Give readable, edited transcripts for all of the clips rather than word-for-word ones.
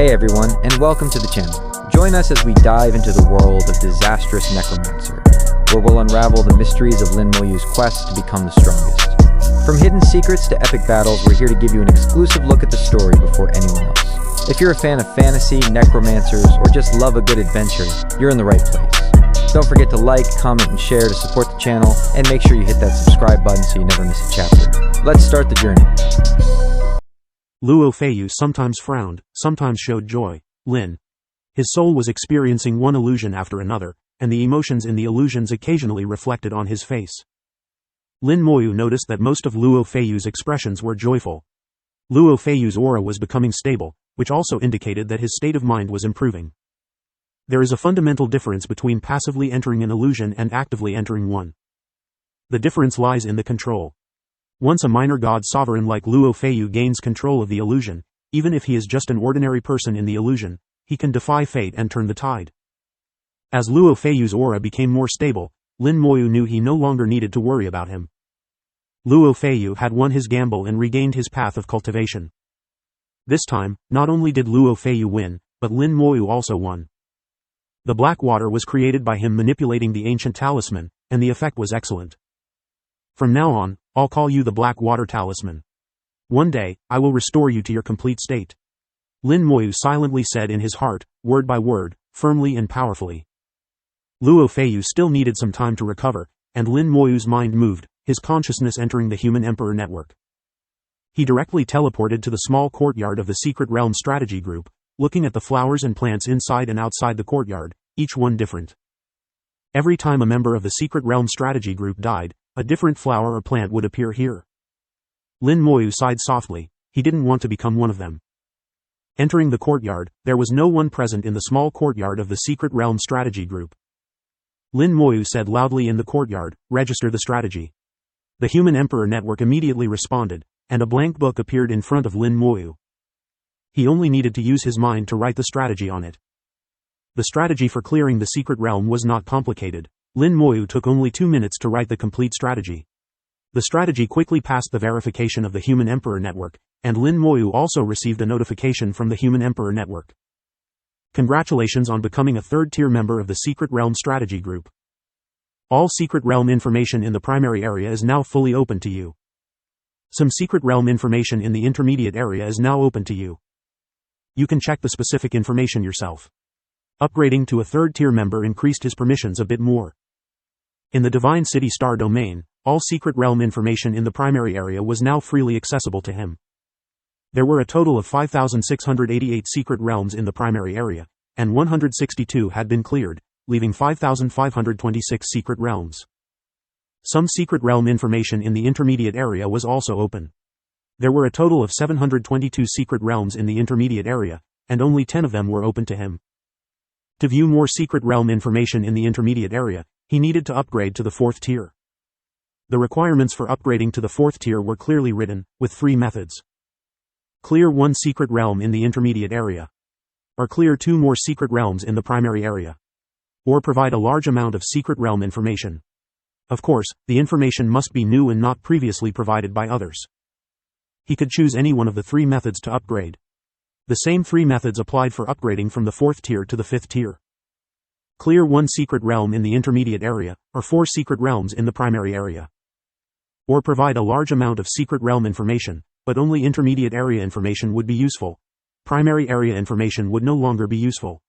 Hey everyone, and welcome to the channel. Join us as we dive into the world of Disastrous Necromancer, where we'll unravel the mysteries of Lin Moyu's quest to become the strongest. From hidden secrets to epic battles, we're here to give you an exclusive look at the story before anyone else. If you're a fan of fantasy, necromancers, or just love a good adventure, you're in the right place. Don't forget to like, comment, and share to support the channel, and make sure you hit that subscribe button so you never miss a chapter. Let's start the journey. Luo Feiyu sometimes frowned, sometimes showed joy. Lin. His soul was experiencing one illusion after another, and the emotions in the illusions occasionally reflected on his face. Lin Moyu noticed that most of Luo Feiyu's expressions were joyful. Luo Feiyu's aura was becoming stable, which also indicated that his state of mind was improving. There is a fundamental difference between passively entering an illusion and actively entering one. The difference lies in the control. Once a minor god sovereign like Luo Feiyu gains control of the illusion, even if he is just an ordinary person in the illusion, he can defy fate and turn the tide. As Luo Feiyu's aura became more stable, Lin Moyu knew he no longer needed to worry about him. Luo Feiyu had won his gamble and regained his path of cultivation. This time, not only did Luo Feiyu win, but Lin Moyu also won. The black water was created by him manipulating the ancient talisman, and the effect was excellent. From now on, I'll call you the Black Water Talisman. One day, I will restore you to your complete state. Lin Moyu silently said in his heart, word by word, firmly and powerfully. Luo Feiyu still needed some time to recover, and Lin Moyu's mind moved, his consciousness entering the Human Emperor network. He directly teleported to the small courtyard of the Secret Realm Strategy Group, looking at the flowers and plants inside and outside the courtyard, each one different. Every time a member of the Secret Realm Strategy Group died, a different flower or plant would appear here. Lin Moyu sighed softly, he didn't want to become one of them. Entering the courtyard, there was no one present in the small courtyard of the Secret Realm Strategy Group. Lin Moyu said loudly in the courtyard, register the strategy. The Human Emperor network immediately responded, and a blank book appeared in front of Lin Moyu. He only needed to use his mind to write the strategy on it. The strategy for clearing the Secret Realm was not complicated. Lin Moyu took only 2 minutes to write the complete strategy. The strategy quickly passed the verification of the Human Emperor network, and Lin Moyu also received a notification from the Human Emperor network. Congratulations on becoming a third-tier member of the Secret Realm Strategy Group. All Secret Realm information in the primary area is now fully open to you. Some Secret Realm information in the intermediate area is now open to you. You can check the specific information yourself. Upgrading to a third-tier member increased his permissions a bit more. In the Divine City Star domain, all Secret Realm information in the primary area was now freely accessible to him. There were a total of 5,688 Secret Realms in the primary area, and 162 had been cleared, leaving 5,526 Secret Realms. Some Secret Realm information in the intermediate area was also open. There were a total of 722 Secret Realms in the intermediate area, and only 10 of them were open to him. To view more Secret Realm information in the intermediate area, he needed to upgrade to the 4th tier. The requirements for upgrading to the 4th tier were clearly written, with 3 methods. Clear 1 Secret Realm in the intermediate area. Or clear 2 more Secret Realms in the primary area. Or provide a large amount of Secret Realm information. Of course, the information must be new and not previously provided by others. He could choose any one of the 3 methods to upgrade. The same 3 methods applied for upgrading from the 4th tier to the 5th tier. Clear 1 Secret Realm in the intermediate area, or 4 Secret Realms in the primary area. Or provide a large amount of Secret Realm information, but only intermediate area information would be useful. Primary area information would no longer be useful.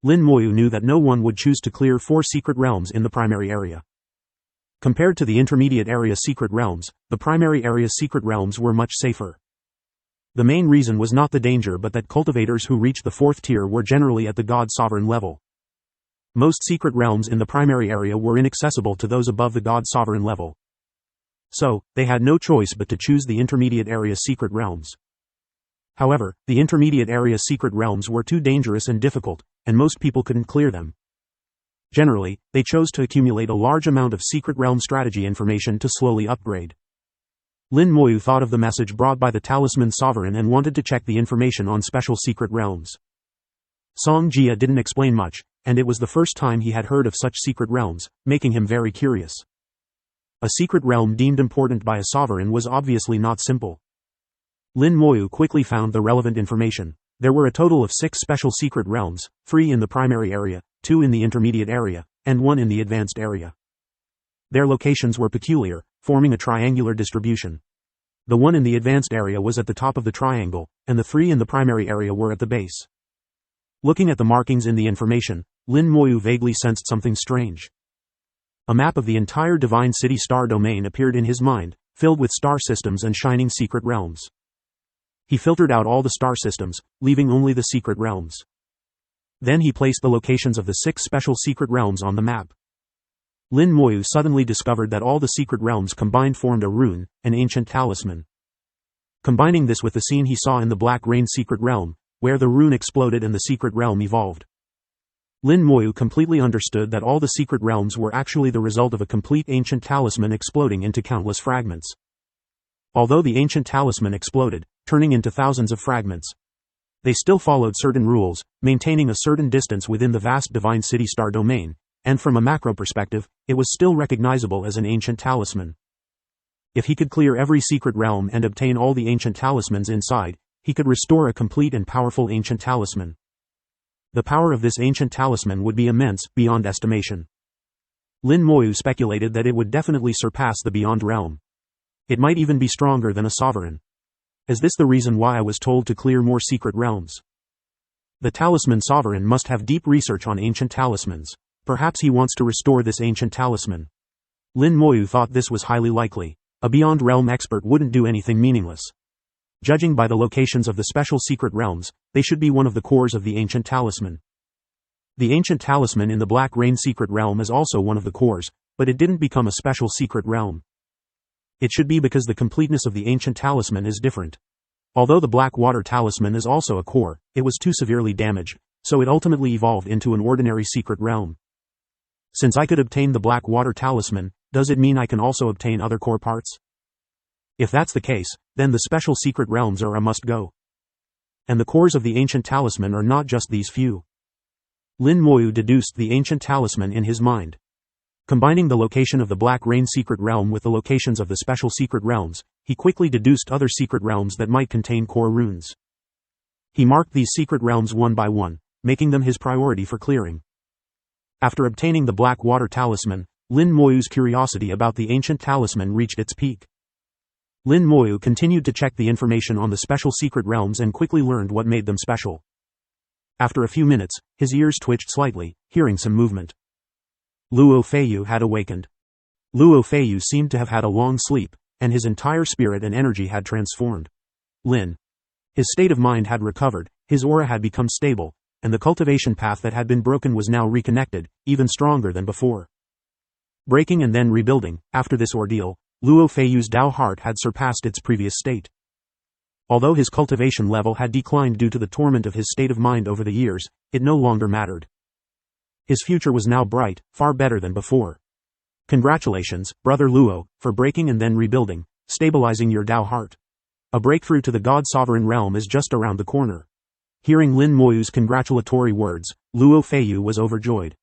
Lin Moyu knew that no one would choose to clear 4 Secret Realms in the primary area. Compared to the intermediate area Secret Realms, the primary area Secret Realms were much safer. The main reason was not the danger but that cultivators who reached the 4th tier were generally at the God Sovereign level. Most Secret Realms in the primary area were inaccessible to those above the God Sovereign level. So, they had no choice but to choose the intermediate area Secret Realms. However, the intermediate area Secret Realms were too dangerous and difficult, and most people couldn't clear them. Generally, they chose to accumulate a large amount of Secret Realm strategy information to slowly upgrade. Lin Moyu thought of the message brought by the Talisman Sovereign and wanted to check the information on special Secret Realms. Song Jia didn't explain much, and it was the first time he had heard of such Secret Realms, making him very curious. A Secret Realm deemed important by a sovereign was obviously not simple. Lin Moyu quickly found the relevant information. There were a total of 6 special secret realms, 3 in the primary area, 2 in the intermediate area, and 1 in the advanced area. Their locations were peculiar, forming a triangular distribution. The one in the advanced area was at the top of the triangle, and the 3 in the primary area were at the base. Looking at the markings in the information, Lin Moyu vaguely sensed something strange. A map of the entire Divine City star domain appeared in his mind, filled with star systems and shining secret realms. He filtered out all the star systems, leaving only the secret realms. Then he placed the locations of the 6 special secret realms on the map. Lin Moyu suddenly discovered that all the secret realms combined formed a rune, an ancient talisman. Combining this with the scene he saw in the Black Rain secret realm, where the rune exploded and the secret realm evolved, Lin Moyu completely understood that all the secret realms were actually the result of a complete ancient talisman exploding into countless fragments. Although the ancient talisman exploded, turning into thousands of fragments, they still followed certain rules, maintaining a certain distance within the vast Divine City star domain, and from a macro perspective, it was still recognizable as an ancient talisman. If he could clear every secret realm and obtain all the ancient talismans inside, he could restore a complete and powerful ancient talisman. The power of this ancient talisman would be immense, beyond estimation. Lin Moyu speculated that it would definitely surpass the Beyond Realm. It might even be stronger than a sovereign. Is this the reason why I was told to clear more secret realms? The talisman sovereign must have deep research on ancient talismans. Perhaps he wants to restore this ancient talisman. Lin Moyu thought this was highly likely. A Beyond Realm expert wouldn't do anything meaningless. Judging by the locations of the special secret realms, they should be one of the cores of the ancient talisman. The ancient talisman in the Black Rain secret realm is also one of the cores, but it didn't become a special secret realm. It should be because the completeness of the ancient talisman is different. Although the Black Water talisman is also a core, it was too severely damaged, so it ultimately evolved into an ordinary secret realm. Since I could obtain the Black Water talisman, does it mean I can also obtain other core parts? If that's the case, then the special secret realms are a must-go. And the cores of the ancient talisman are not just these few. Lin Moyu deduced the ancient talisman in his mind. Combining the location of the Black Rain secret realm with the locations of the special secret realms, he quickly deduced other secret realms that might contain core runes. He marked these secret realms one by one, making them his priority for clearing. After obtaining the Black Water talisman, Lin Moyu's curiosity about the ancient talisman reached its peak. Lin Moyu continued to check the information on the special secret realms and quickly learned what made them special. After a few minutes, his ears twitched slightly, hearing some movement. Luo Feiyu had awakened. Luo Feiyu seemed to have had a long sleep, and his entire spirit and energy had transformed. His state of mind had recovered, his aura had become stable, and the cultivation path that had been broken was now reconnected, even stronger than before. Breaking and then rebuilding, after this ordeal, Luo Feiyu's Dao heart had surpassed its previous state. Although his cultivation level had declined due to the torment of his state of mind over the years, it no longer mattered. His future was now bright, far better than before. Congratulations, Brother Luo, for breaking and then rebuilding, stabilizing your Dao heart. A breakthrough to the God Sovereign realm is just around the corner. Hearing Lin Moyu's congratulatory words, Luo Feiyu was overjoyed.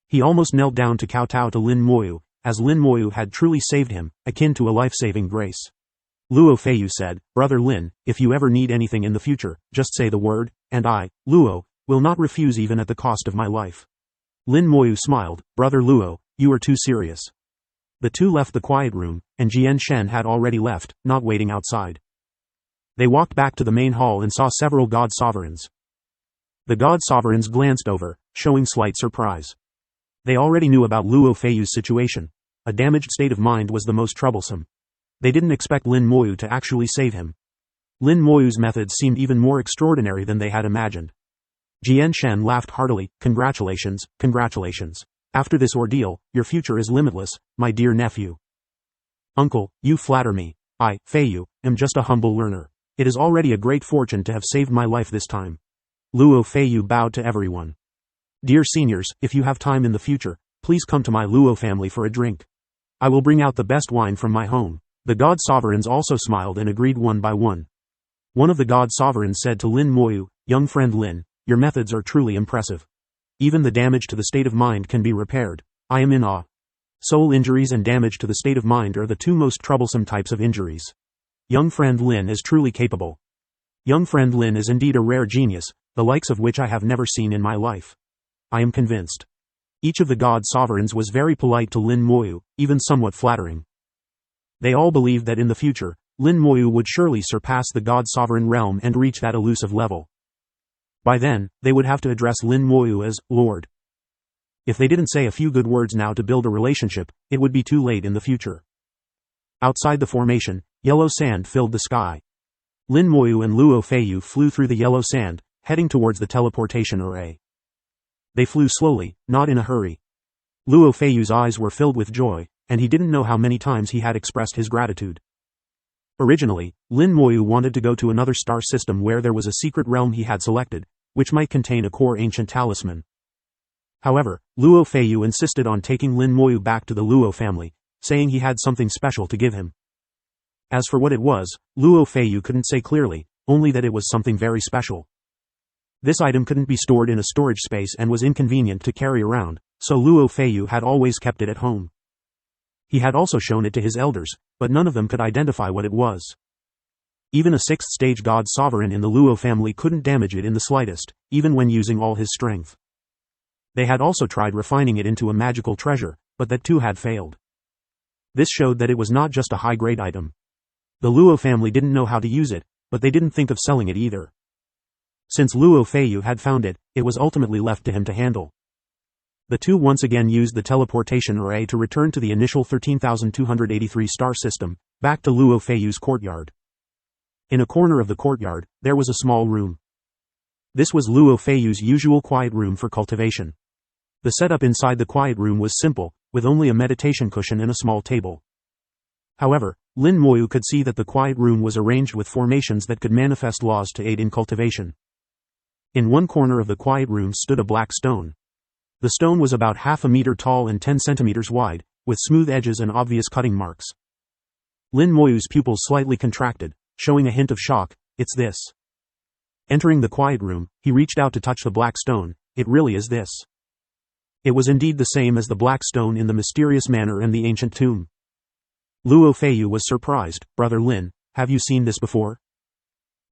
He almost knelt down to kowtow to Lin Moyu, as Lin Moyu had truly saved him, akin to a life-saving grace. Luo Feiyu said, Brother Lin, if you ever need anything in the future, just say the word, and I, Luo, will not refuse even at the cost of my life. Lin Moyu smiled, Brother Luo, you are too serious. The two left the quiet room, and Jian Shen had already left, not waiting outside. They walked back to the main hall and saw several God Sovereigns. The God Sovereigns glanced over, showing slight surprise. They already knew about Luo Feiyu's situation. A damaged state of mind was the most troublesome. They didn't expect Lin Moyu to actually save him. Lin Moyu's methods seemed even more extraordinary than they had imagined. Jian Shen laughed heartily, congratulations, congratulations. After this ordeal, your future is limitless, my dear nephew. Uncle, you flatter me. I, Feiyu, am just a humble learner. It is already a great fortune to have saved my life this time. Luo Feiyu bowed to everyone. Dear seniors, if you have time in the future, please come to my Luo family for a drink. I will bring out the best wine from my home. The God Sovereigns also smiled and agreed one by one. One of the God Sovereigns said to Lin Moyu, young friend Lin, your methods are truly impressive. Even the damage to the state of mind can be repaired. I am in awe. Soul injuries and damage to the state of mind are the two most troublesome types of injuries. Young friend Lin is truly capable. Young friend Lin is indeed a rare genius, the likes of which I have never seen in my life. I am convinced. Each of the god sovereigns was very polite to Lin Moyu, even somewhat flattering. They all believed that in the future, Lin Moyu would surely surpass the god sovereign realm and reach that elusive level. By then, they would have to address Lin Moyu as Lord. If they didn't say a few good words now to build a relationship, it would be too late in the future. Outside the formation, yellow sand filled the sky. Lin Moyu and Luo Feiyu flew through the yellow sand, heading towards the teleportation array. They flew slowly, not in a hurry. Luo Feiyu's eyes were filled with joy, and he didn't know how many times he had expressed his gratitude. Originally, Lin Moyu wanted to go to another star system where there was a secret realm he had selected, which might contain a core ancient talisman. However, Luo Feiyu insisted on taking Lin Moyu back to the Luo family, saying he had something special to give him. As for what it was, Luo Feiyu couldn't say clearly, only that it was something very special. This item couldn't be stored in a storage space and was inconvenient to carry around, so Luo Feiyu had always kept it at home. He had also shown it to his elders, but none of them could identify what it was. Even a 6th-stage god sovereign in the Luo family couldn't damage it in the slightest, even when using all his strength. They had also tried refining it into a magical treasure, but that too had failed. This showed that it was not just a high-grade item. The Luo family didn't know how to use it, but they didn't think of selling it either. Since Luo Feiyu had found it, it was ultimately left to him to handle. The two once again used the teleportation array to return to the initial 13,283 star system, back to Luo Feiyu's courtyard. In a corner of the courtyard, there was a small room. This was Luo Feiyu's usual quiet room for cultivation. The setup inside the quiet room was simple, with only a meditation cushion and a small table. However, Lin Moyu could see that the quiet room was arranged with formations that could manifest laws to aid in cultivation. In one corner of the quiet room stood a black stone. The stone was about half a meter tall and 10 centimeters wide, with smooth edges and obvious cutting marks. Lin Moyu's pupils slightly contracted, showing a hint of shock. It's this. Entering the quiet room, he reached out to touch the black stone. It really is this. It was indeed the same as the black stone in the mysterious manor and the ancient tomb. Luo Feiyu was surprised. Brother Lin, have you seen this before?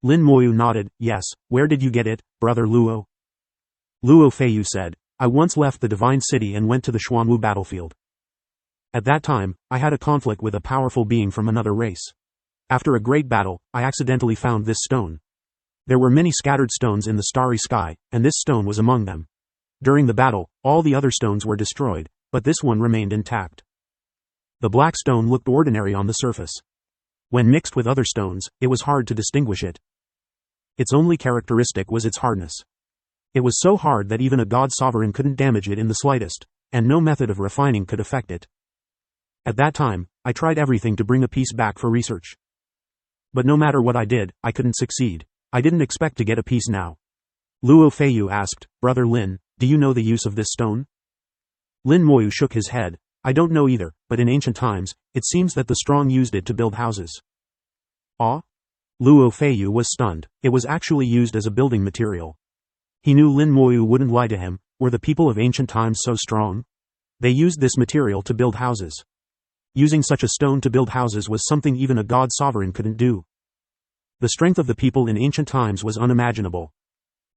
Lin Moyu nodded. Yes, where did you get it, Brother Luo? Luo Feiyu said, I once left the Divine City and went to the Xuanwu battlefield. At that time, I had a conflict with a powerful being from another race. After a great battle, I accidentally found this stone. There were many scattered stones in the starry sky, and this stone was among them. During the battle, all the other stones were destroyed, but this one remained intact. The black stone looked ordinary on the surface. When mixed with other stones, it was hard to distinguish it. Its only characteristic was its hardness. It was so hard that even a god sovereign couldn't damage it in the slightest, and no method of refining could affect it. At that time, I tried everything to bring a piece back for research. But no matter what I did, I couldn't succeed. I didn't expect to get a piece now. Luo Feiyu asked, Brother Lin, do you know the use of this stone? Lin Moyu shook his head. I don't know either, but in ancient times, it seems that the strong used it to build houses. Ah? Luo Feiyu was stunned. It was actually used as a building material. He knew Lin Moyu wouldn't lie to him. Were the people of ancient times so strong? They used this material to build houses. Using such a stone to build houses was something even a god sovereign couldn't do. The strength of the people in ancient times was unimaginable.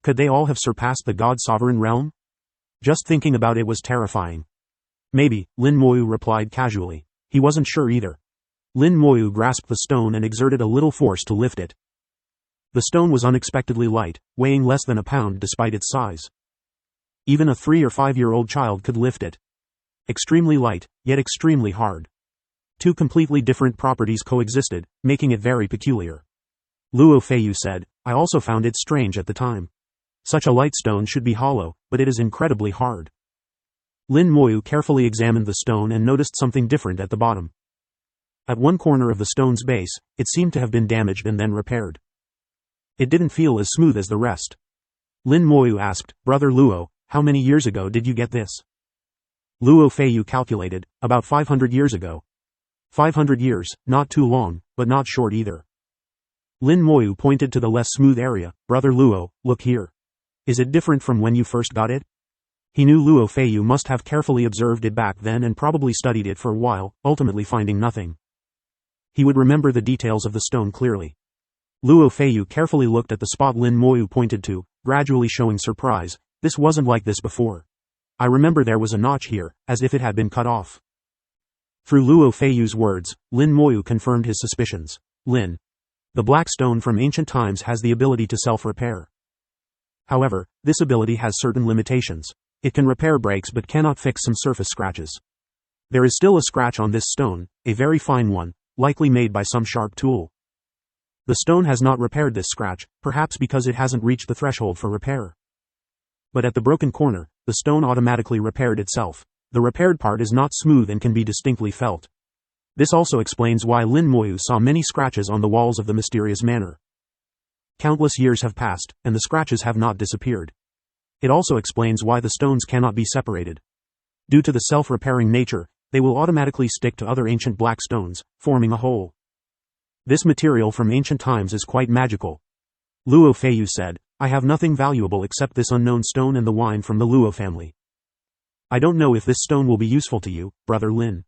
Could they all have surpassed the god sovereign realm? Just thinking about it was terrifying. Maybe, Lin Moyu replied casually. He wasn't sure either. Lin Moyu grasped the stone and exerted a little force to lift it. The stone was unexpectedly light, weighing less than a pound despite its size. Even a 3 or 5-year-old child could lift it. Extremely light, yet extremely hard. Two completely different properties coexisted, making it very peculiar. Luo Feiyu said, I also found it strange at the time. Such a light stone should be hollow, but it is incredibly hard. Lin Moyu carefully examined the stone and noticed something different at the bottom. At one corner of the stone's base, it seemed to have been damaged and then repaired. It didn't feel as smooth as the rest. Lin Moyu asked, Brother Luo, how many years ago did you get this? Luo Feiyu calculated, about 500 years ago. 500 years, not too long, but not short either. Lin Moyu pointed to the less smooth area. Brother Luo, look here. Is it different from when you first got it? He knew Luo Feiyu must have carefully observed it back then and probably studied it for a while, ultimately finding nothing. He would remember the details of the stone clearly. Luo Feiyu carefully looked at the spot Lin Moyu pointed to, gradually showing surprise. This wasn't like this before. I remember there was a notch here, as if it had been cut off. Through Luo Feiyu's words, Lin Moyu confirmed his suspicions. Lin. The black stone from ancient times has the ability to self-repair. However, this ability has certain limitations. It can repair breaks but cannot fix some surface scratches. There is still a scratch on this stone, a very fine one, likely made by some sharp tool. The stone has not repaired this scratch, perhaps because it hasn't reached the threshold for repair. But at the broken corner, the stone automatically repaired itself. The repaired part is not smooth and can be distinctly felt. This also explains why Lin Moyu saw many scratches on the walls of the mysterious manor. Countless years have passed, and the scratches have not disappeared. It also explains why the stones cannot be separated. Due to the self-repairing nature, they will automatically stick to other ancient black stones, forming a whole. This material from ancient times is quite magical. Luo Feiyu said, I have nothing valuable except this unknown stone and the wine from the Luo family. I don't know if this stone will be useful to you, brother Lin.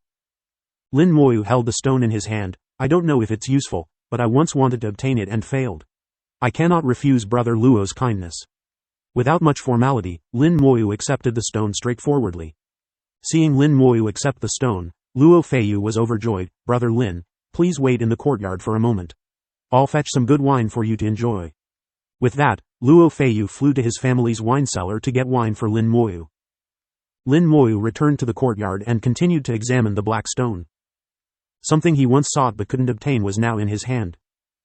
Lin Moyu held the stone in his hand. I don't know if it's useful, but I once wanted to obtain it and failed. I cannot refuse brother Luo's kindness. Without much formality, Lin Moyu accepted the stone straightforwardly. Seeing Lin Moyu accept the stone, Luo Feiyu was overjoyed. Brother Lin, please wait in the courtyard for a moment. I'll fetch some good wine for you to enjoy. With that, Luo Feiyu flew to his family's wine cellar to get wine for Lin Moyu. Lin Moyu returned to the courtyard and continued to examine the black stone. Something he once sought but couldn't obtain was now in his hand.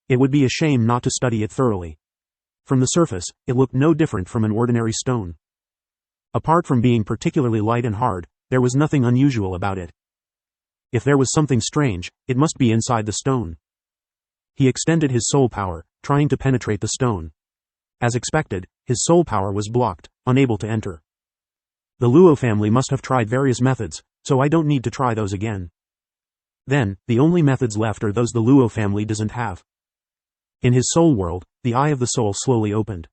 It would be a shame not to study it thoroughly. From the surface, it looked no different from an ordinary stone. Apart from being particularly light and hard, there was nothing unusual about it. If there was something strange, it must be inside the stone. He extended his soul power, trying to penetrate the stone. As expected, his soul power was blocked, unable to enter. The Luo family must have tried various methods, so I don't need to try those again. Then, the only methods left are those the Luo family doesn't have. In his soul world, the eye of the soul slowly opened.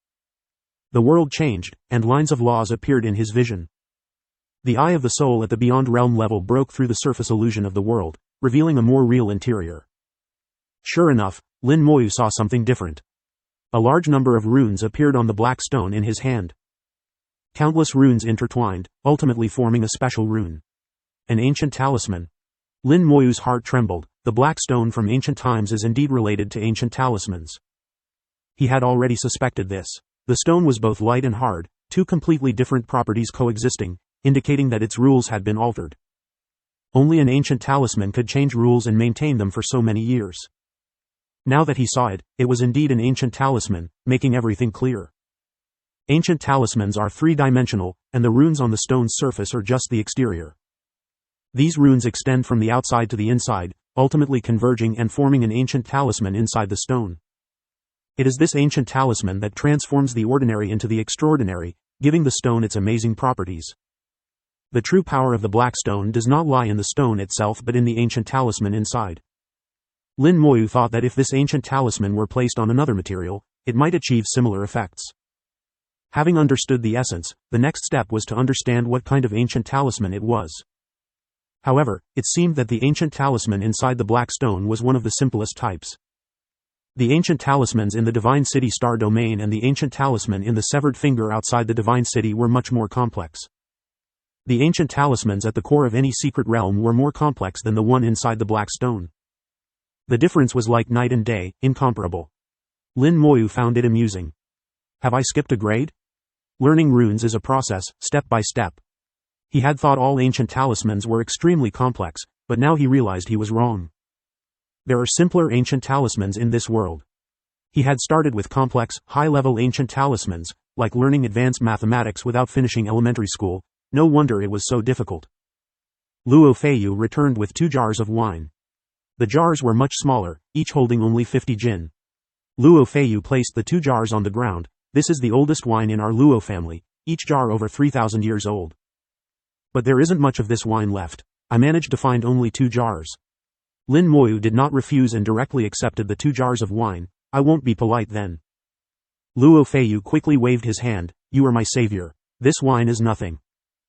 The world changed, and lines of laws appeared in his vision. The eye of the soul at the beyond realm level broke through the surface illusion of the world, revealing a more real interior. Sure enough, Lin Moyu saw something different. A large number of runes appeared on the black stone in his hand. Countless runes intertwined, ultimately forming a special rune. An ancient talisman. Lin Moyu's heart trembled. The black stone from ancient times is indeed related to ancient talismans. He had already suspected this. The stone was both light and hard, two completely different properties coexisting, indicating that its rules had been altered. Only an ancient talisman could change rules and maintain them for so many years. Now that he saw it, it was indeed an ancient talisman, making everything clear. Ancient talismans are three-dimensional, and the runes on the stone's surface are just the exterior. These runes extend from the outside to the inside, ultimately converging and forming an ancient talisman inside the stone. It is this ancient talisman that transforms the ordinary into the extraordinary, giving the stone its amazing properties. The true power of the black stone does not lie in the stone itself but in the ancient talisman inside. Lin Moyu thought that if this ancient talisman were placed on another material, it might achieve similar effects. Having understood the essence, the next step was to understand what kind of ancient talisman it was. However, it seemed that the ancient talisman inside the black stone was one of the simplest types. The ancient talismans in the Divine City Star Domain and the ancient talisman in the severed finger outside the Divine City were much more complex. The ancient talismans at the core of any secret realm were more complex than the one inside the black stone. The difference was like night and day, incomparable. Lin Moyu found it amusing. Have I skipped a grade? Learning runes is a process, step by step. He had thought all ancient talismans were extremely complex, but now he realized he was wrong. There are simpler ancient talismans in this world. He had started with complex, high-level ancient talismans, like learning advanced mathematics without finishing elementary school. No wonder it was so difficult. Luo Feiyu returned with 2 jars of wine. The jars were much smaller, each holding only 50 jin. Luo Feiyu placed the 2 jars on the ground. This is the oldest wine in our Luo family, each jar over 3,000 years old. But there isn't much of this wine left. I managed to find only 2 jars. Lin Moyu did not refuse and directly accepted the 2 jars of wine. I won't be polite then. Luo Feiyu quickly waved his hand. You are my savior. This wine is nothing.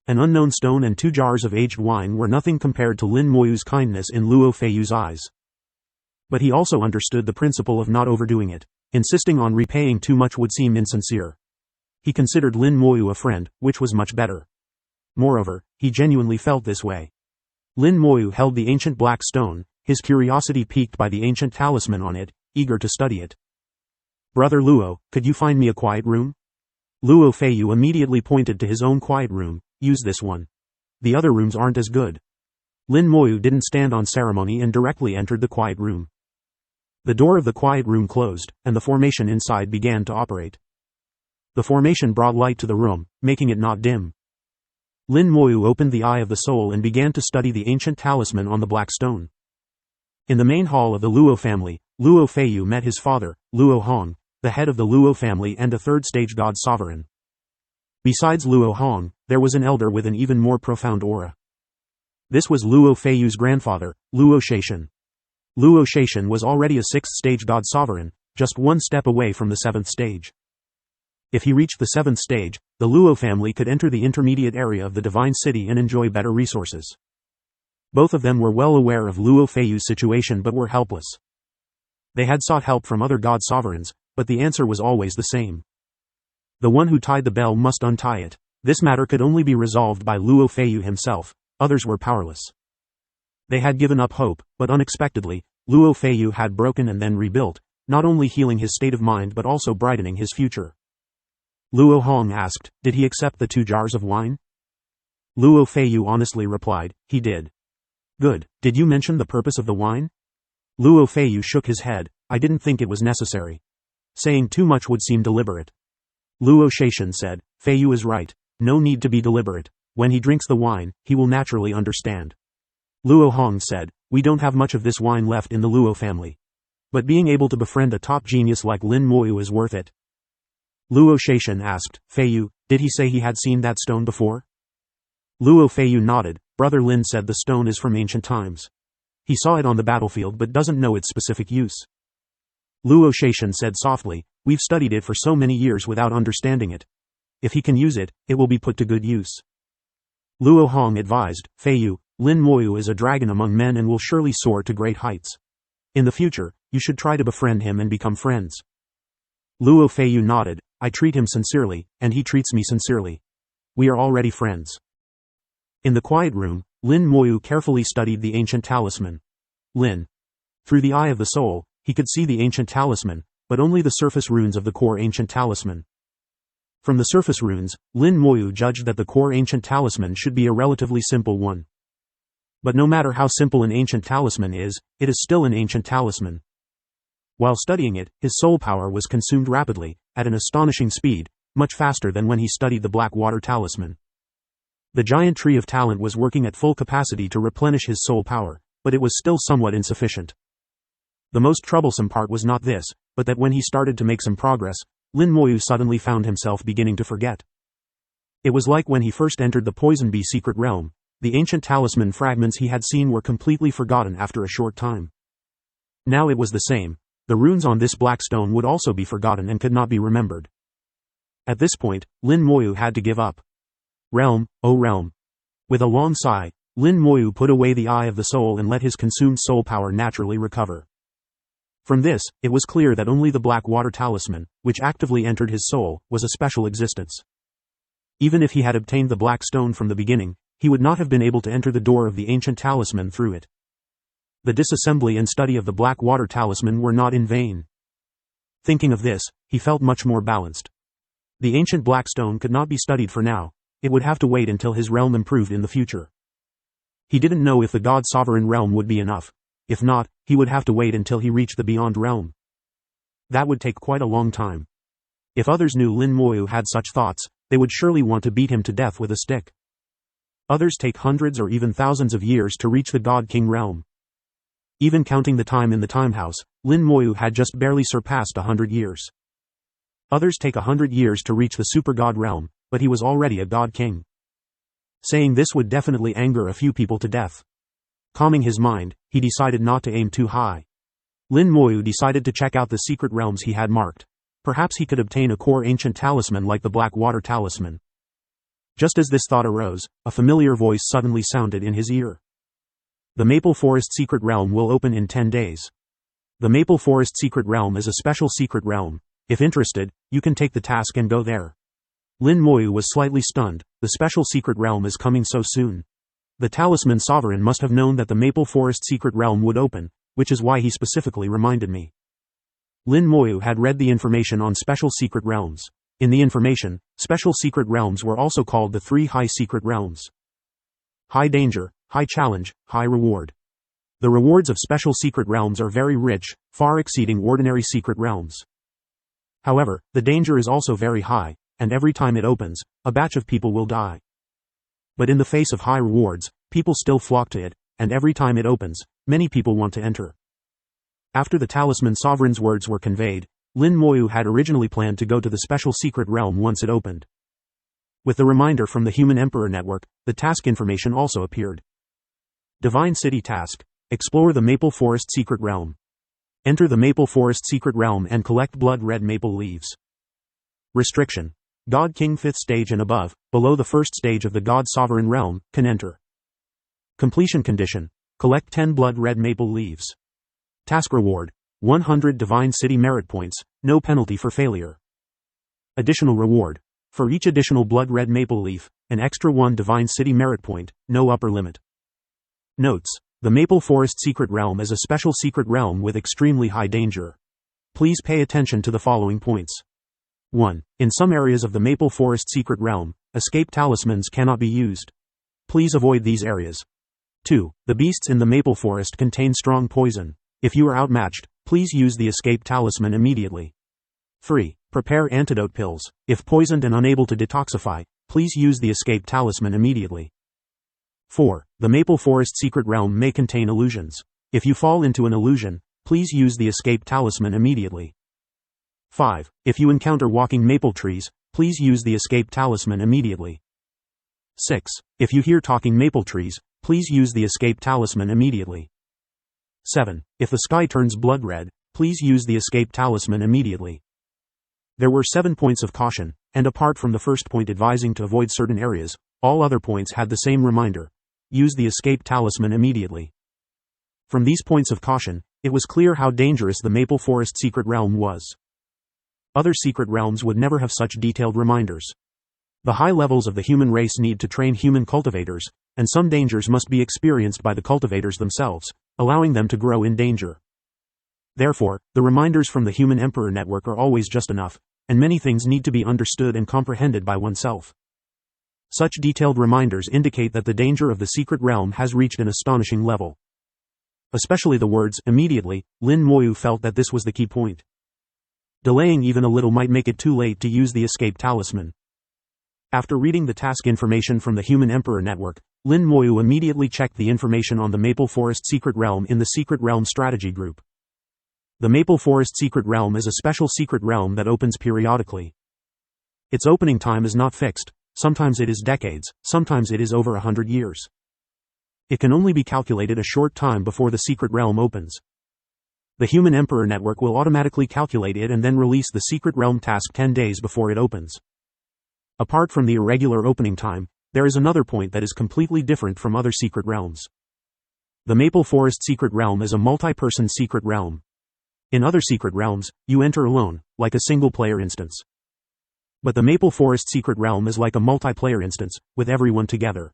An unknown stone and 2 jars of aged wine were nothing compared to Lin Moyu's kindness in Luo Feiyu's eyes. But he also understood the principle of not overdoing it. Insisting on repaying too much would seem insincere. He considered Lin Moyu a friend, which was much better. Moreover, he genuinely felt this way. Lin Moyu held the ancient black stone, his curiosity piqued by the ancient talisman on it, eager to study it. "Brother Luo, could you find me a quiet room?" Luo Feiyu immediately pointed to his own quiet room. "Use this one. The other rooms aren't as good." Lin Moyu didn't stand on ceremony and directly entered the quiet room. The door of the quiet room closed, and the formation inside began to operate. The formation brought light to the room, making it not dim. Lin Moyu opened the Eye of the Soul and began to study the ancient talisman on the black stone. In the main hall of the Luo family, Luo Feiyu met his father, Luo Hong, the head of the Luo family and a third-stage god sovereign. Besides Luo Hong, there was an elder with an even more profound aura. This was Luo Feiyu's grandfather, Luo Shaishan. Luo Shaishan was already a sixth-stage god sovereign, just one step away from the seventh stage. If he reached the seventh stage, the Luo family could enter the intermediate area of the divine city and enjoy better resources. Both of them were well aware of Luo Feiyu's situation but were helpless. They had sought help from other god sovereigns, but the answer was always the same. The one who tied the bell must untie it. This matter could only be resolved by Luo Feiyu himself. Others were powerless. They had given up hope, but unexpectedly, Luo Feiyu had broken and then rebuilt, not only healing his state of mind but also brightening his future. Luo Hong asked, "Did he accept the 2 jars of wine?" Luo Feiyu honestly replied, "He did." "Good. Did you mention the purpose of the wine?" Luo Feiyu shook his head. "I didn't think it was necessary. Saying too much would seem deliberate." Luo Shaishan said, "Feiyu is right. No need to be deliberate. When he drinks the wine, he will naturally understand." Luo Hong said, "We don't have much of this wine left in the Luo family. But being able to befriend a top genius like Lin Moyu is worth it." Luo Shaishan asked, "Feiyu, did he say he had seen that stone before?" Luo Feiyu nodded. "Brother Lin said the stone is from ancient times. He saw it on the battlefield but doesn't know its specific use." Luo Shaishan said softly, "We've studied it for so many years without understanding it. If he can use it, it will be put to good use." Luo Hong advised, "Feiyu, Lin Moyu is a dragon among men and will surely soar to great heights. In the future, you should try to befriend him and become friends." Luo Feiyu nodded. "I treat him sincerely, and he treats me sincerely. We are already friends." In the quiet room, Lin Moyu carefully studied the ancient talisman. Through the Eye of the Soul, he could see the ancient talisman, but only the surface runes of the core ancient talisman. From the surface runes, Lin Moyu judged that the core ancient talisman should be a relatively simple one. But no matter how simple an ancient talisman is, it is still an ancient talisman. While studying it, his soul power was consumed rapidly, at an astonishing speed, much faster than when he studied the black water talisman. The giant tree of talent was working at full capacity to replenish his soul power, but it was still somewhat insufficient. The most troublesome part was not this, but that when he started to make some progress, Lin Moyu suddenly found himself beginning to forget. It was like when he first entered the Poison Bee secret realm. The ancient talisman fragments he had seen were completely forgotten after a short time. Now it was the same. The runes on this black stone would also be forgotten and could not be remembered. At this point, Lin Moyu had to give up. Realm, oh realm. With a long sigh, Lin Moyu put away the Eye of the Soul and let his consumed soul power naturally recover. From this, it was clear that only the black water talisman, which actively entered his soul, was a special existence. Even if he had obtained the black stone from the beginning, he would not have been able to enter the door of the ancient talisman through it. The disassembly and study of the black water talisman were not in vain. Thinking of this, he felt much more balanced. The ancient black stone could not be studied for now. It would have to wait until his realm improved in the future. He didn't know if the God Sovereign realm would be enough. If not, he would have to wait until he reached the Beyond realm. That would take quite a long time. If others knew Lin Moyu had such thoughts, they would surely want to beat him to death with a stick. Others take hundreds or even thousands of years to reach the God King realm. Even counting the time in the time house, Lin Moyu had just barely surpassed 100 years. Others take 100 years to reach the Super God realm, but he was already a God King. Saying this would definitely anger a few people to death. Calming his mind, he decided not to aim too high. Lin Moyu decided to check out the secret realms he had marked. Perhaps he could obtain a core ancient talisman like the Black Water Talisman. Just as this thought arose, a familiar voice suddenly sounded in his ear. The Maple Forest secret realm will open in 10 days. The Maple Forest Secret Realm is a special secret realm. If interested, you can take the task and go there. Lin Moyu was slightly stunned. The special secret realm is coming so soon. The Talisman Sovereign must have known that the Maple Forest Secret Realm would open, which is why he specifically reminded me. Lin Moyu had read the information on special secret realms. In the information, special secret realms were also called the 3 high secret realms. High danger, high challenge, high reward. The rewards of special secret realms are very rich, far exceeding ordinary secret realms. However, the danger is also very high, and every time it opens, a batch of people will die. But in the face of high rewards, people still flock to it, and every time it opens, many people want to enter. After the Talisman Sovereign's words were conveyed, Lin Moyu had originally planned to go to the special secret realm once it opened. With the reminder from the Human Emperor Network, the task information also appeared. Divine City Task: Explore the Maple Forest Secret Realm. Enter the Maple Forest Secret Realm and collect blood red maple leaves. Restriction: God King 5th stage and above, below the 1st stage of the God Sovereign Realm, can enter. Completion condition: collect 10 blood red maple leaves. Task reward: 100 Divine City Merit Points, no penalty for failure. Additional reward: for each additional blood red maple leaf, an extra 1 Divine City Merit Point, no upper limit. Notes: the Maple Forest Secret Realm is a special secret realm with extremely high danger. Please pay attention to the following points. 1. In some areas of the Maple Forest Secret Realm, escape talismans cannot be used. Please avoid these areas. 2. The beasts in the Maple Forest contain strong poison. If you are outmatched, please use the escape talisman immediately. 3. Prepare antidote pills. If poisoned and unable to detoxify, please use the escape talisman immediately. 4. The Maple Forest Secret Realm may contain illusions. If you fall into an illusion, please use the escape talisman immediately. 5. If you encounter walking maple trees, please use the escape talisman immediately. 6. If you hear talking maple trees, please use the escape talisman immediately. 7. If the sky turns blood red, please use the escape talisman immediately. There were 7 points of caution, and apart from the first point advising to avoid certain areas, all other points had the same reminder: use the escape talisman immediately. From these points of caution, it was clear how dangerous the Maple Forest Secret Realm was. Other secret realms would never have such detailed reminders. The high levels of the human race need to train human cultivators, and some dangers must be experienced by the cultivators themselves, allowing them to grow in danger. Therefore, the reminders from the Human Emperor Network are always just enough, and many things need to be understood and comprehended by oneself. Such detailed reminders indicate that the danger of the secret realm has reached an astonishing level. Especially the words "immediately," Lin Moyu felt that this was the key point. Delaying even a little might make it too late to use the escape talisman. After reading the task information from the Human Emperor Network, Lin Moyu immediately checked the information on the Maple Forest Secret Realm in the Secret Realm Strategy Group. The Maple Forest Secret Realm is a special secret realm that opens periodically. Its opening time is not fixed. Sometimes it is decades, sometimes it is over 100 years. It can only be calculated a short time before the secret realm opens. The Human Emperor Network will automatically calculate it and then release the secret realm task 10 days before it opens. Apart from the irregular opening time, there is another point that is completely different from other secret realms. The Maple Forest Secret Realm is a multi-person secret realm. In other secret realms, you enter alone, like a single-player instance. But the Maple Forest Secret Realm is like a multiplayer instance, with everyone together.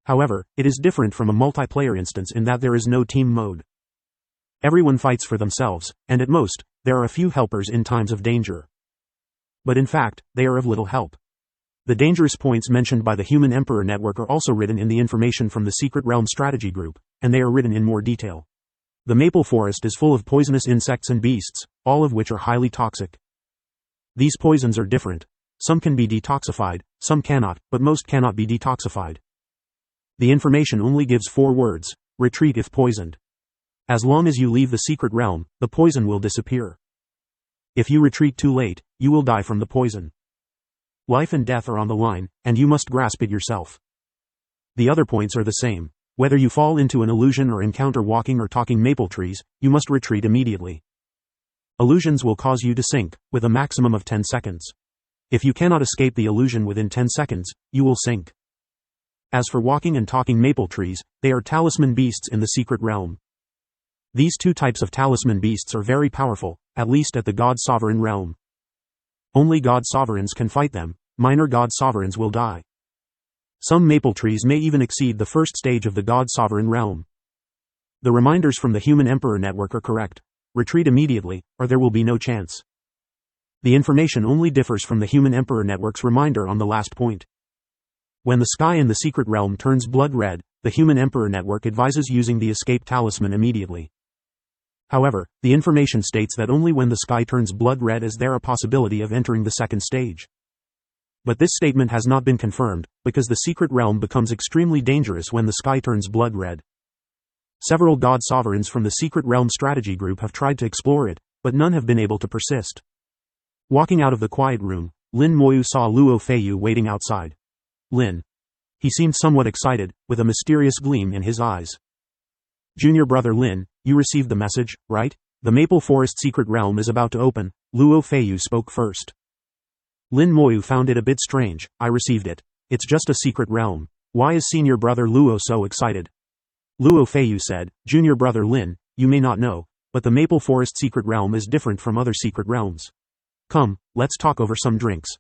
However, it is different from a multiplayer instance in that there is no team mode. Everyone fights for themselves, and at most, there are a few helpers in times of danger. But in fact, they are of little help. The dangerous points mentioned by the Human Emperor Network are also written in the information from the Secret Realm Strategy Group, and they are written in more detail. The Maple Forest is full of poisonous insects and beasts, all of which are highly toxic. These poisons are different. Some can be detoxified, some cannot, but most cannot be detoxified. The information only gives 4 words: retreat if poisoned. As long as you leave the secret realm, the poison will disappear. If you retreat too late, you will die from the poison. Life and death are on the line, and you must grasp it yourself. The other points are the same. Whether you fall into an illusion or encounter walking or talking maple trees, you must retreat immediately. Illusions will cause you to sink, with a maximum of 10 seconds. If you cannot escape the illusion within 10 seconds, you will sink. As for walking and talking maple trees, they are talisman beasts in the secret realm. These two types of talisman beasts are very powerful, at least at the God Sovereign realm. Only God Sovereigns can fight them, minor God Sovereigns will die. Some maple trees may even exceed the first stage of the God Sovereign realm. The reminders from the Human Emperor Network are correct. Retreat immediately, or there will be no chance. The information only differs from the Human Emperor Network's reminder on the last point. When the sky in the secret realm turns blood red, the Human Emperor Network advises using the escape talisman immediately. However, the information states that only when the sky turns blood red is there a possibility of entering the second stage. But this statement has not been confirmed, because the secret realm becomes extremely dangerous when the sky turns blood red. Several God Sovereigns from the Secret Realm Strategy Group have tried to explore it, but none have been able to persist. Walking out of the quiet room, Lin Moyu saw Luo Feiyu waiting outside. Lin. He seemed somewhat excited, with a mysterious gleam in his eyes. Junior brother Lin, you received the message, right? The Maple Forest Secret Realm is about to open. Luo Feiyu spoke first. Lin Moyu found it a bit strange. I received it. It's just a secret realm. Why is senior brother Luo so excited? Luo Feiyu said, Junior brother Lin, you may not know, but the Maple Forest Secret Realm is different from other secret realms. Come, let's talk over some drinks.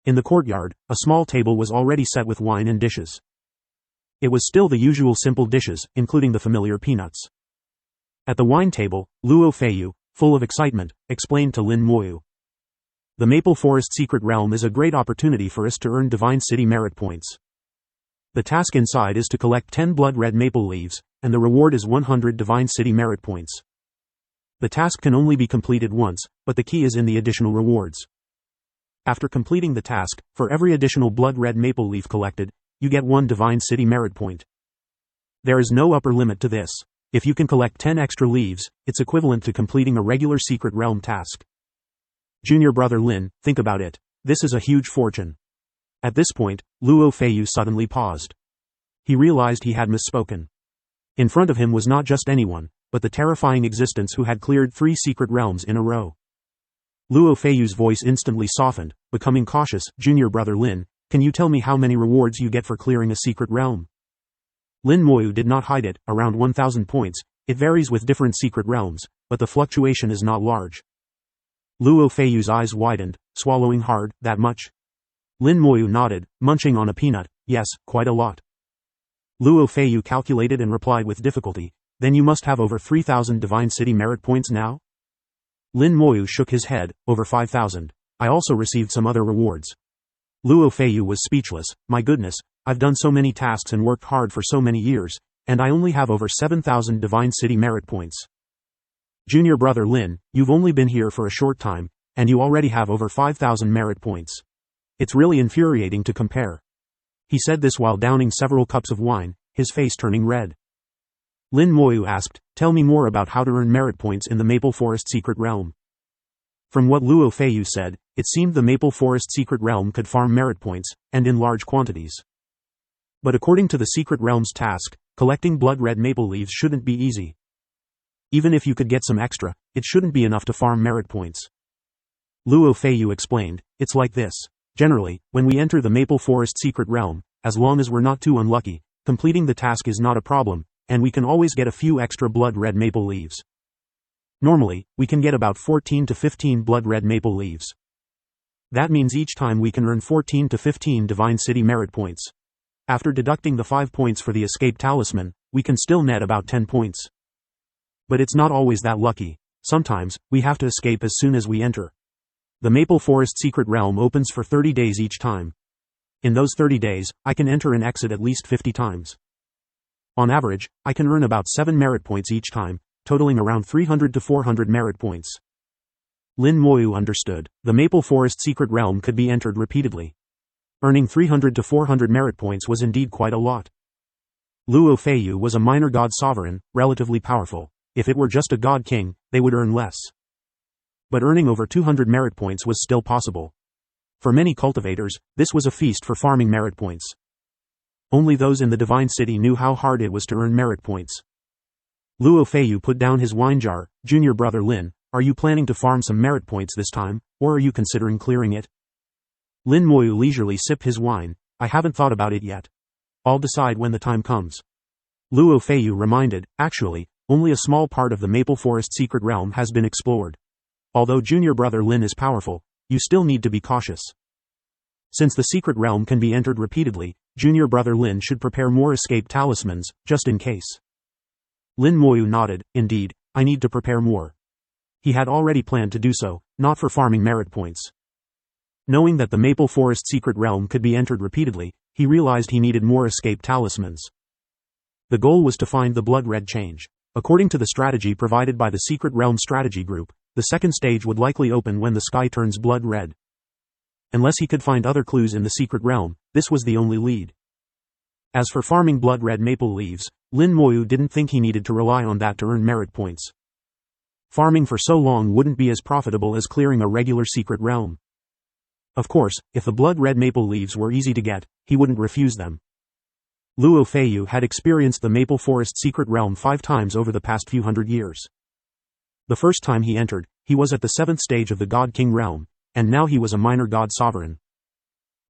In the courtyard, a small table was already set with wine and dishes. It was still the usual simple dishes, including the familiar peanuts. At the wine table, Luo Feiyu, full of excitement, explained to Lin Moyu. The Maple Forest Secret Realm is a great opportunity for us to earn Divine City merit points. The task inside is to collect 10 blood red maple leaves, and the reward is 100 Divine City merit points. The task can only be completed once, but the key is in the additional rewards. After completing the task, for every additional blood red maple leaf collected, you get 1 Divine City merit point. There is no upper limit to this. If you can collect 10 extra leaves, it's equivalent to completing a regular secret realm task. Junior brother Lin, think about it. This is a huge fortune. At this point, Luo Feiyu suddenly paused. He realized he had misspoken. In front of him was not just anyone, but the terrifying existence who had cleared 3 secret realms in a row. Luo Feiyu's voice instantly softened, becoming cautious. Junior brother Lin, can you tell me how many rewards you get for clearing a secret realm? Lin Moyu did not hide it, around 1,000 points. It varies with different secret realms, but the fluctuation is not large. Luo Feiyu's eyes widened, swallowing hard. That much? Lin Moyu nodded, munching on a peanut. Yes, quite a lot. Luo Feiyu calculated and replied with difficulty. Then you must have over 3,000 Divine City merit points now? Lin Moyu shook his head. Over 5,000. I also received some other rewards. Luo Feiyu was speechless. My goodness, I've done so many tasks and worked hard for so many years, and I only have over 7,000 Divine City merit points. Junior brother Lin, you've only been here for a short time, and you already have over 5,000 merit points. It's really infuriating to compare. He said this while downing several cups of wine, his face turning red. Lin Moyu asked, tell me more about how to earn merit points in the Maple Forest Secret Realm. From what Luo Feiyu said, it seemed the Maple Forest Secret Realm could farm merit points, and in large quantities. But according to the Secret Realm's task, collecting blood red maple leaves shouldn't be easy. Even if you could get some extra, it shouldn't be enough to farm merit points. Luo Feiyu explained, it's like this. Generally, when we enter the Maple Forest Secret Realm, as long as we're not too unlucky, completing the task is not a problem, and we can always get a few extra blood red maple leaves. Normally, we can get about 14 to 15 blood red maple leaves. That means each time we can earn 14 to 15 Divine City merit points. After deducting the 5 points for the escape talisman, we can still net about 10 points. But it's not always that lucky. Sometimes, we have to escape as soon as we enter. The Maple Forest Secret Realm opens for 30 days each time. In those 30 days, I can enter and exit at least 50 times. On average, I can earn about 7 merit points each time, totaling around 300 to 400 merit points. Lin Moyu understood. The Maple Forest Secret Realm could be entered repeatedly. Earning 300 to 400 merit points was indeed quite a lot. Luo Feiyu was a minor god sovereign, relatively powerful. If it were just a god king, they would earn less. But earning over 200 merit points was still possible. For many cultivators, this was a feast for farming merit points. Only those in the Divine City knew how hard it was to earn merit points. Luo Feiyu put down his wine jar. Junior brother Lin, are you planning to farm some merit points this time, or are you considering clearing it? Lin Moyu leisurely sipped his wine. I haven't thought about it yet. I'll decide when the time comes. Luo Feiyu reminded, actually, only a small part of the Maple Forest secret realm has been explored. Although junior brother Lin is powerful, you still need to be cautious. Since the secret realm can be entered repeatedly, junior brother Lin should prepare more escape talismans, just in case. Lin Moyu nodded. Indeed, I need to prepare more. He had already planned to do so, not for farming merit points. Knowing that the Maple Forest secret realm could be entered repeatedly, he realized he needed more escape talismans. The goal was to find the blood red change. According to the strategy provided by the Secret Realm Strategy Group, the second stage would likely open when the sky turns blood red. Unless he could find other clues in the secret realm, this was the only lead. As for farming blood red maple leaves, Lin Moyu didn't think he needed to rely on that to earn merit points. Farming for so long wouldn't be as profitable as clearing a regular secret realm. Of course, if the blood red maple leaves were easy to get, he wouldn't refuse them. Luo Feiyu had experienced the Maple Forest secret realm 5 times over the past few hundred years. The first time he entered, he was at the 7th stage of the God King realm, and now he was a minor god sovereign.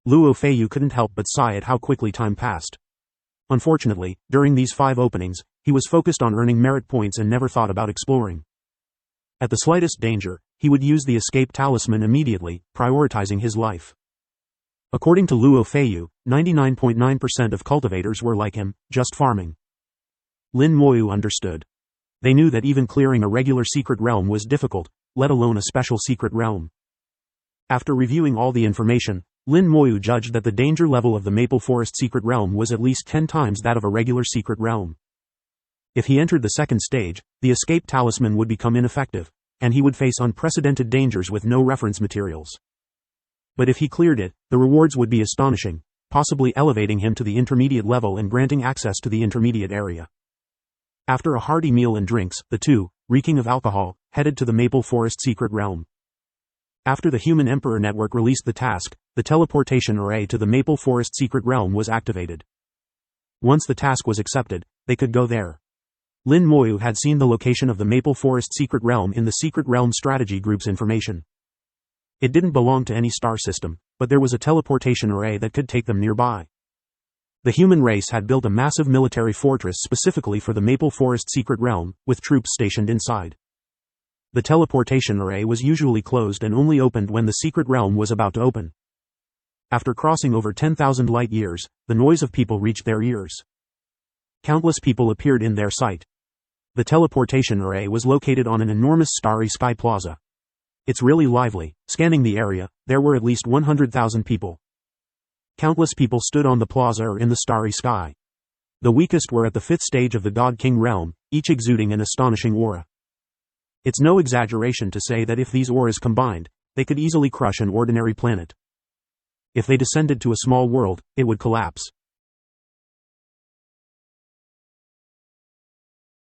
Luo Feiyu couldn't help but sigh at how quickly time passed. Unfortunately, during these 5 openings, he was focused on earning merit points and never thought about exploring. At the slightest danger, he would use the escape talisman immediately, prioritizing his life. According to Luo Feiyu, 99.9% of cultivators were like him, just farming. Lin Moyu understood. They knew that even clearing a regular secret realm was difficult, let alone a special secret realm. After reviewing all the information, Lin Moyu judged that the danger level of the Maple Forest secret realm was at least 10 times that of a regular secret realm. If he entered the second stage, the escape talisman would become ineffective, and he would face unprecedented dangers with no reference materials. But if he cleared it, the rewards would be astonishing, possibly elevating him to the intermediate level and granting access to the intermediate area. After a hearty meal and drinks, the two, reeking of alcohol, headed to the Maple Forest secret realm. After the Human Emperor Network released the task, the teleportation array to the Maple Forest secret realm was activated. Once the task was accepted, they could go there. Lin Moyu had seen the location of the Maple Forest secret realm in the Secret Realm Strategy Group's information. It didn't belong to any star system, but there was a teleportation array that could take them nearby. The human race had built a massive military fortress specifically for the Maple Forest secret realm, with troops stationed inside. The teleportation array was usually closed and only opened when the secret realm was about to open. After crossing over 10,000 light years, the noise of people reached their ears. Countless people appeared in their sight. The teleportation array was located on an enormous starry sky plaza. It's really lively. Scanning the area, there were at least 100,000 people. Countless people stood on the plaza or in the starry sky. The weakest were at the 5th stage of the God King realm, each exuding an astonishing aura. It's no exaggeration to say that if these auras combined, they could easily crush an ordinary planet. If they descended to a small world, it would collapse.